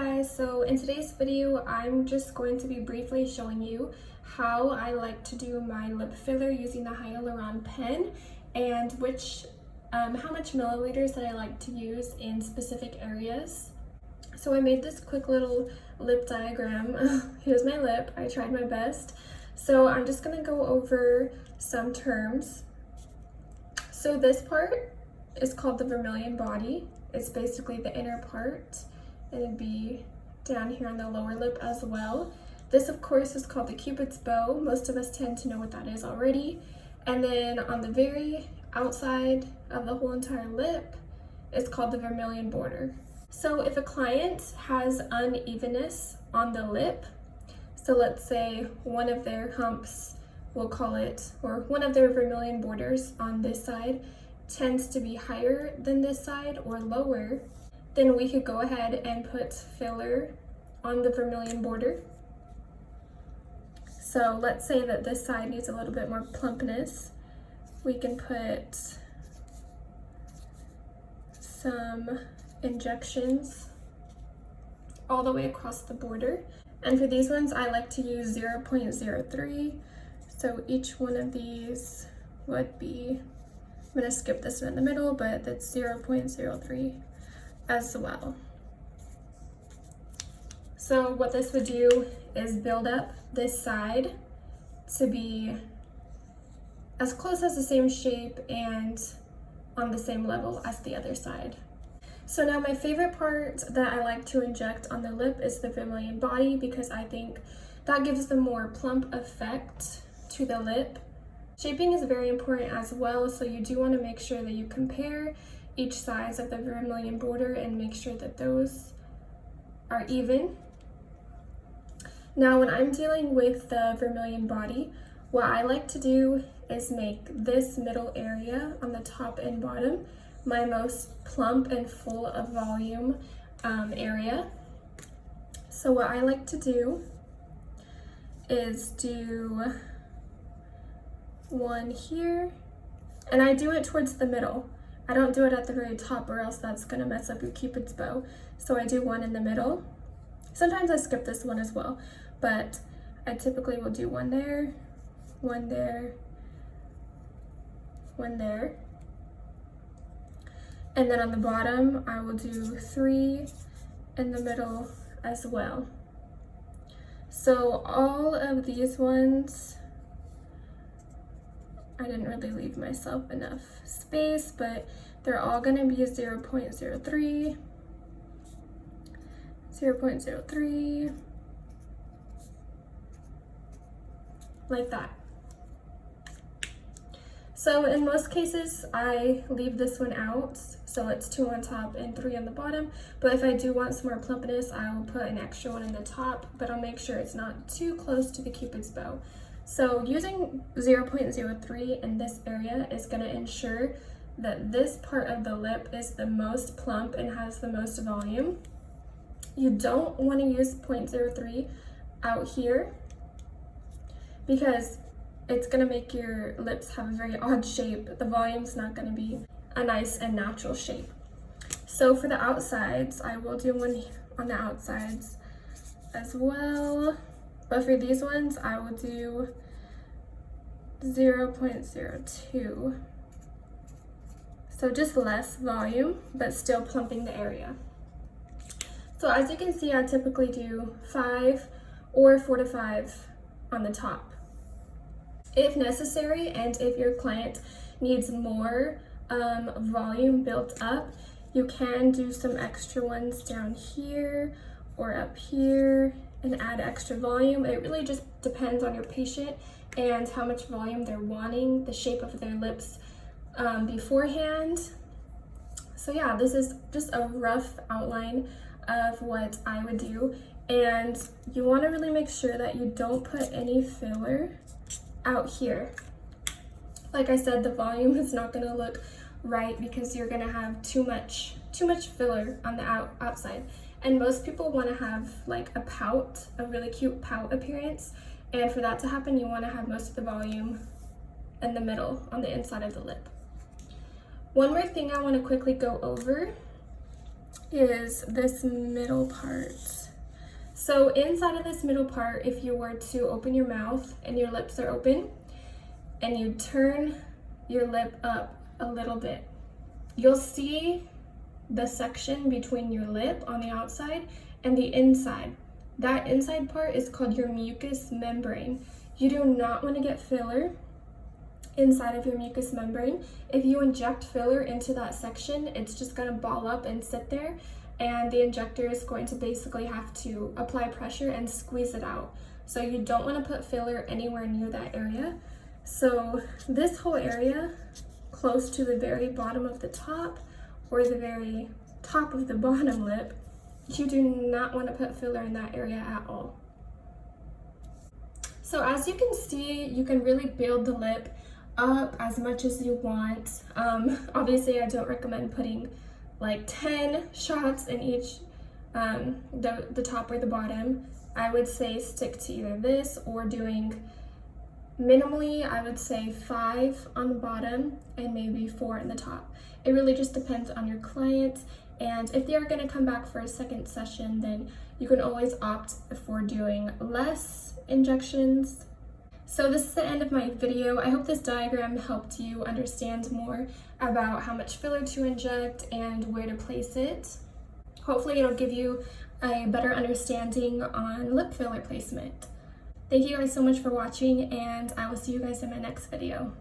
guys, so in today's video I'm just going to be briefly showing you how I like to do my lip filler using the Hyaluron pen and how much milliliters that I like to use in specific areas. So I made this quick little lip diagram. Here's my lip. I tried my best. So I'm just going to go over some terms. So this part is called the vermilion body. It's basically the inner part. And it'd be down here on the lower lip as well. This of course is called the Cupid's bow. Most of us tend to know what that is already. And then on the very outside of the whole entire lip, it's called the vermilion border. So if a client has unevenness on the lip, so let's say one of their humps, we'll call it, or one of their vermilion borders on this side tends to be higher than this side or lower, then we could go ahead and put filler on the vermilion border. So let's say that this side needs a little bit more plumpness. We can put some injections all the way across the border. And for these ones, I like to use 0.03. So each one of these would be, I'm gonna skip this one in the middle, but that's 0.03 as well. So what this would do is build up this side to be as close as the same shape and on the same level as the other side. So now my favorite part that I like to inject on the lip is the vermilion body, because I think that gives the more plump effect to the lip. Shaping is very important as well, so you do want to make sure that you compare each sides of the vermilion border and make sure that those are even. Now when I'm dealing with the vermilion body, what I like to do is make this middle area on the top and bottom my most plump and full of volume area. So what I like to do is do one here, and I do it towards the middle. I don't do it at the very top, or else that's gonna mess up your Cupid's bow. So I do one in the middle. Sometimes I skip this one as well, but I typically will do one there, one there, one there. And then on the bottom, I will do 3 in the middle as well. So all of these ones, I didn't really leave myself enough space, but they're all gonna be 0.03, 0.03, like that. So in most cases, I leave this one out, so it's 2 on top and 3 on the bottom. But if I do want some more plumpness, I will put an extra one in the top, but I'll make sure it's not too close to the Cupid's bow. So using 0.03 in this area is going to ensure that this part of the lip is the most plump and has the most volume. You don't want to use 0.03 out here because it's going to make your lips have a very odd shape. The volume's not going to be a nice and natural shape. So for the outsides, I will do one on the outsides as well. But for these ones, I will do 0.02. So just less volume, but still plumping the area. So as you can see, I typically do 5 or 4 to 5 on the top. If necessary, and if your client needs more volume built up, you can do some extra ones down here or up here and add extra volume. It really just depends on your patient and how much volume they're wanting, the shape of their lips beforehand. So yeah, this is just a rough outline of what I would do, and you want to really make sure that you don't put any filler out here. Like I said, the volume is not going to look right because you're going to have too much filler on the outside. And most people want to have like a pout, a really cute pout appearance. And for that to happen, you want to have most of the volume in the middle on the inside of the lip. One more thing I want to quickly go over is this middle part. So inside of this middle part, if you were to open your mouth and your lips are open and you turn your lip up a little bit, you'll see the section between your lip on the outside and the inside. That inside part is called your mucous membrane. You do not want to get filler inside of your mucous membrane. If you inject filler into that section, it's just going to ball up and sit there, and the injector is going to basically have to apply pressure and squeeze it out. So you don't want to put filler anywhere near that area. So this whole area, close to the very bottom of the top or the very top of the bottom lip, you do not want to put filler in that area at all. So as you can see, you can really build the lip up as much as you want. Obviously, I don't recommend putting like 10 shots in each, the top or the bottom. I would say stick to either this or doing minimally, I would say 5 on the bottom and maybe 4 in the top. It really just depends on your client, and if they are going to come back for a second session, then you can always opt for doing less injections. So this is the end of my video. I hope this diagram helped you understand more about how much filler to inject and where to place it. Hopefully it'll give you a better understanding on lip filler placement. Thank you guys so much for watching, and I will see you guys in my next video.